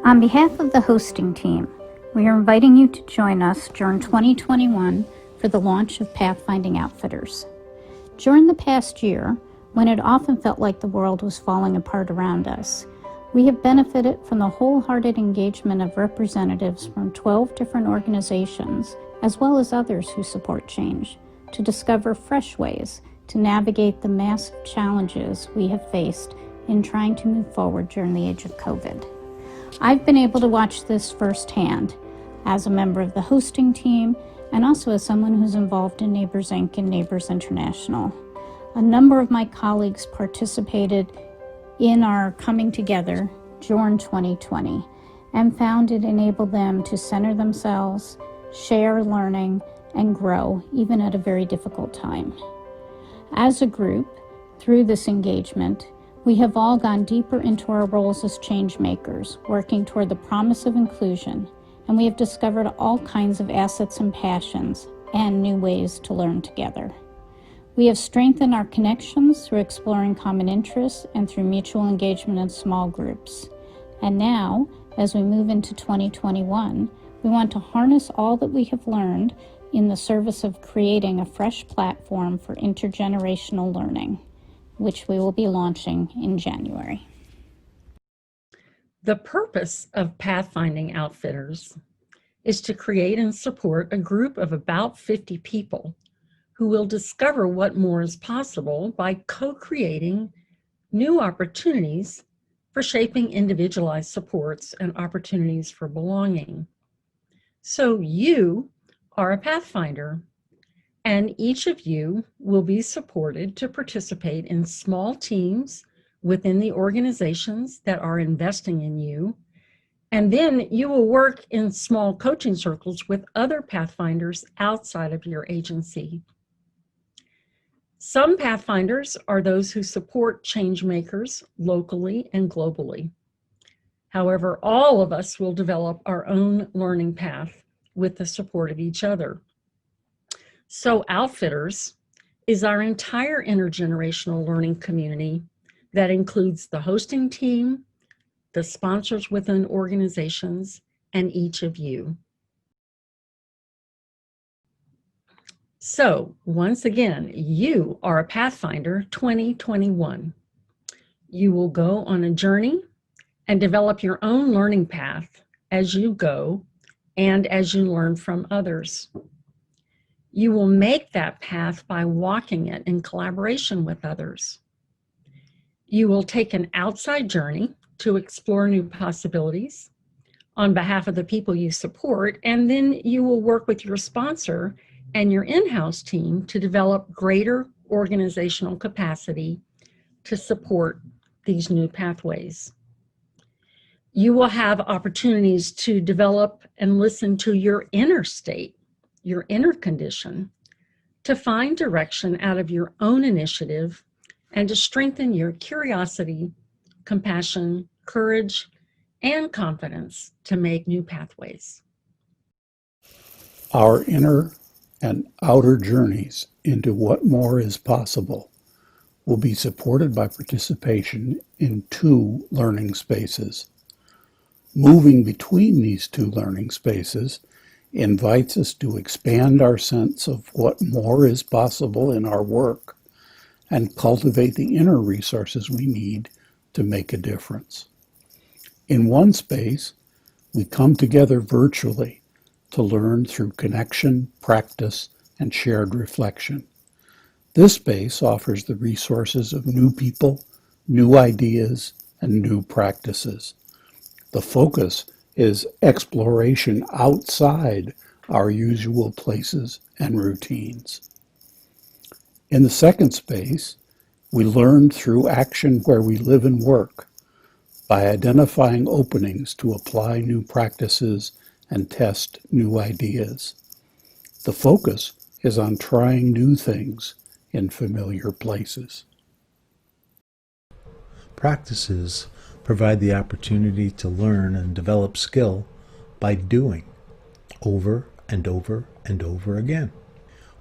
On behalf of the hosting team, we are inviting you to join us during 2021 for the launch of Pathfinding Outfitters. During the past year, when it often felt like the world was falling apart around us, we have benefited from the wholehearted engagement of representatives from 12 different organizations, as well as others who support change, to discover fresh ways to navigate the massive challenges we have faced in trying to move forward during the age of COVID. I've been able to watch this firsthand as a member of the hosting team and also as someone who's involved in Neighbors Inc. and Neighbors International. A number of my colleagues participated in our coming together during 2020 and found it enabled them to center themselves, share learning, and grow even at a very difficult time. As a group, through this engagement, we have all gone deeper into our roles as change makers, working toward the promise of inclusion, and we have discovered all kinds of assets and passions and new ways to learn together. We have strengthened our connections through exploring common interests and through mutual engagement in small groups. And now, as we move into 2021, we want to harness all that we have learned in the service of creating a fresh platform for intergenerational learning, which we will be launching in January. The purpose of Pathfinding Outfitters is to create and support a group of about 50 people who will discover what more is possible by co-creating new opportunities for shaping individualized supports and opportunities for belonging. So you are a Pathfinder, and each of you will be supported to participate in small teams within the organizations that are investing in you. And then you will work in small coaching circles with other Pathfinders outside of your agency. Some Pathfinders are those who support change makers locally and globally. However, all of us will develop our own learning path with the support of each other. So Outfitters is our entire intergenerational learning community that includes the hosting team, the sponsors within organizations, and each of you. So once again, you are a Pathfinder 2021. You will go on a journey and develop your own learning path as you go and as you learn from others. You will make that path by walking it in collaboration with others. You will take an outside journey to explore new possibilities on behalf of the people you support, and then you will work with your sponsor and your in-house team to develop greater organizational capacity to support these new pathways. You will have opportunities to develop and listen to your inner state, your inner condition, to find direction out of your own initiative and to strengthen your curiosity, compassion, courage, and confidence to make new pathways. Our inner and outer journeys into what more is possible will be supported by participation in 2 learning spaces. Moving between these 2 learning spaces invites us to expand our sense of what more is possible in our work and cultivate the inner resources we need to make a difference. In one space, we come together virtually to learn through connection, practice, and shared reflection. This space offers the resources of new people, new ideas, and new practices. The focus is exploration outside our usual places and routines. In the second space, we learn through action where we live and work by identifying openings to apply new practices and test new ideas. The focus is on trying new things in familiar places. Practices provide the opportunity to learn and develop skill by doing over and over and over again.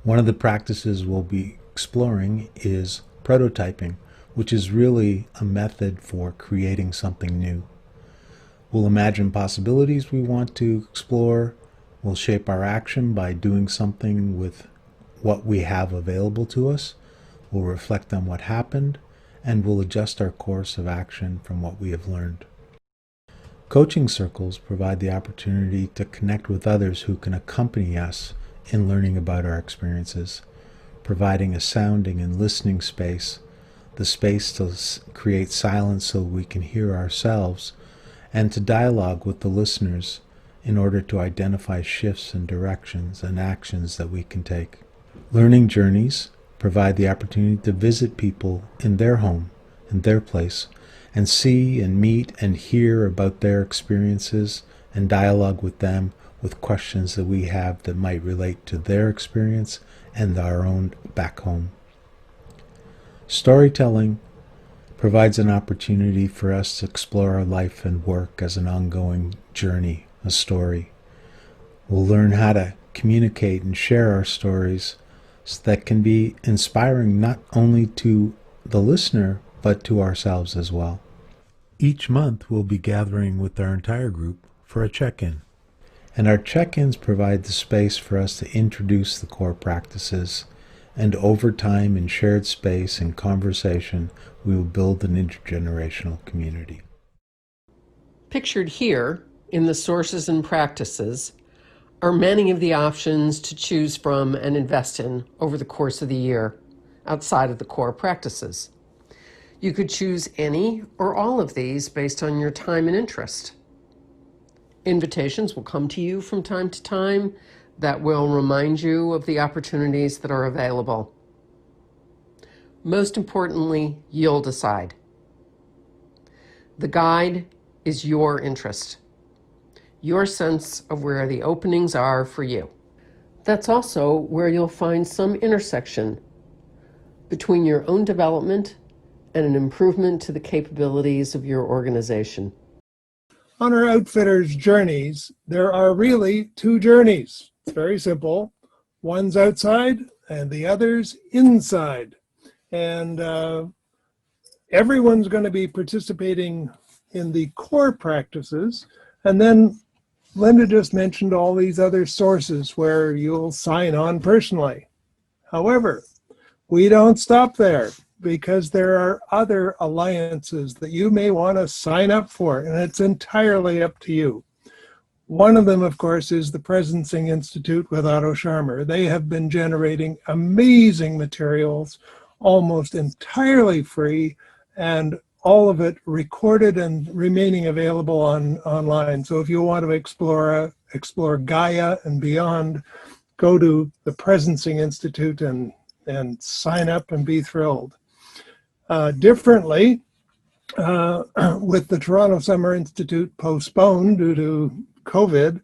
One of the practices we'll be exploring is prototyping, which is really a method for creating something new. We'll imagine possibilities we want to explore. We'll shape our action by doing something with what we have available to us. We'll reflect on what happened, and we'll adjust our course of action from what we have learned. Coaching circles provide the opportunity to connect with others who can accompany us in learning about our experiences, providing a sounding and listening space, the space to create silence so we can hear ourselves, and to dialogue with the listeners in order to identify shifts in directions and actions that we can take. Learning journeys provide the opportunity to visit people in their home, in their place, and see and meet and hear about their experiences and dialogue with them with questions that we have that might relate to their experience and our own back home. Storytelling provides an opportunity for us to explore our life and work as an ongoing journey, a story. We'll learn how to communicate and share our stories so that can be inspiring not only to the listener, but to ourselves as well. Each month we'll be gathering with our entire group for a check-in. And our check-ins provide the space for us to introduce the core practices, and over time in shared space and conversation, we will build an intergenerational community. Pictured here in the sources and practices are many of the options to choose from and invest in over the course of the year outside of the core practices. You could choose any or all of these based on your time and interest. Invitations will come to you from time to time that will remind you of the opportunities that are available. Most importantly, you'll decide. The guide is your interest, your sense of where the openings are for you. That's also where you'll find some intersection between your own development and an improvement to the capabilities of your organization. On our outfitters' journeys, there are really two journeys. It's very simple. One's outside and the other's inside. And everyone's going to be participating in the core practices. And then Linda just mentioned all these other sources where you'll sign on personally. However, we don't stop there, because there are other alliances that you may want to sign up for, and it's entirely up to you. One of them, of course, is the Presencing Institute with Otto Scharmer. They have been generating amazing materials, almost entirely free, and all of it recorded and remaining available online. So if you want to explore Gaia and beyond, go to the Presencing Institute and sign up and be thrilled. Differently, with the Toronto Summer Institute postponed due to COVID,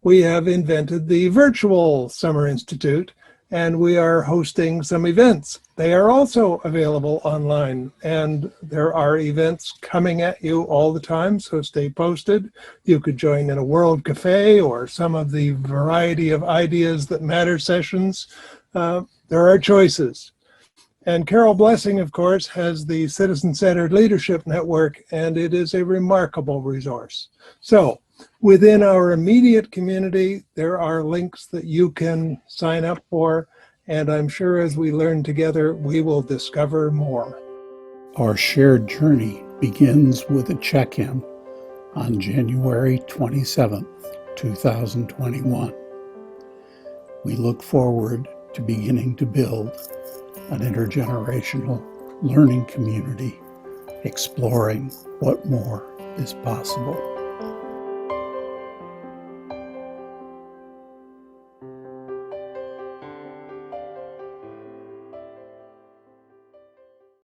we have invented the virtual Summer Institute, and we are hosting some events. They are also available online, and there are events coming at you all the time, so stay posted. You could join in a World Cafe or some of the variety of Ideas That Matter sessions. There are choices. And Carol Blessing, of course, has the Citizen-Centered Leadership Network, and it is a remarkable resource. So within our immediate community, there are links that you can sign up for, and I'm sure as we learn together, we will discover more. Our shared journey begins with a check-in on January 27th, 2021. We look forward to beginning to build an intergenerational learning community, exploring what more is possible.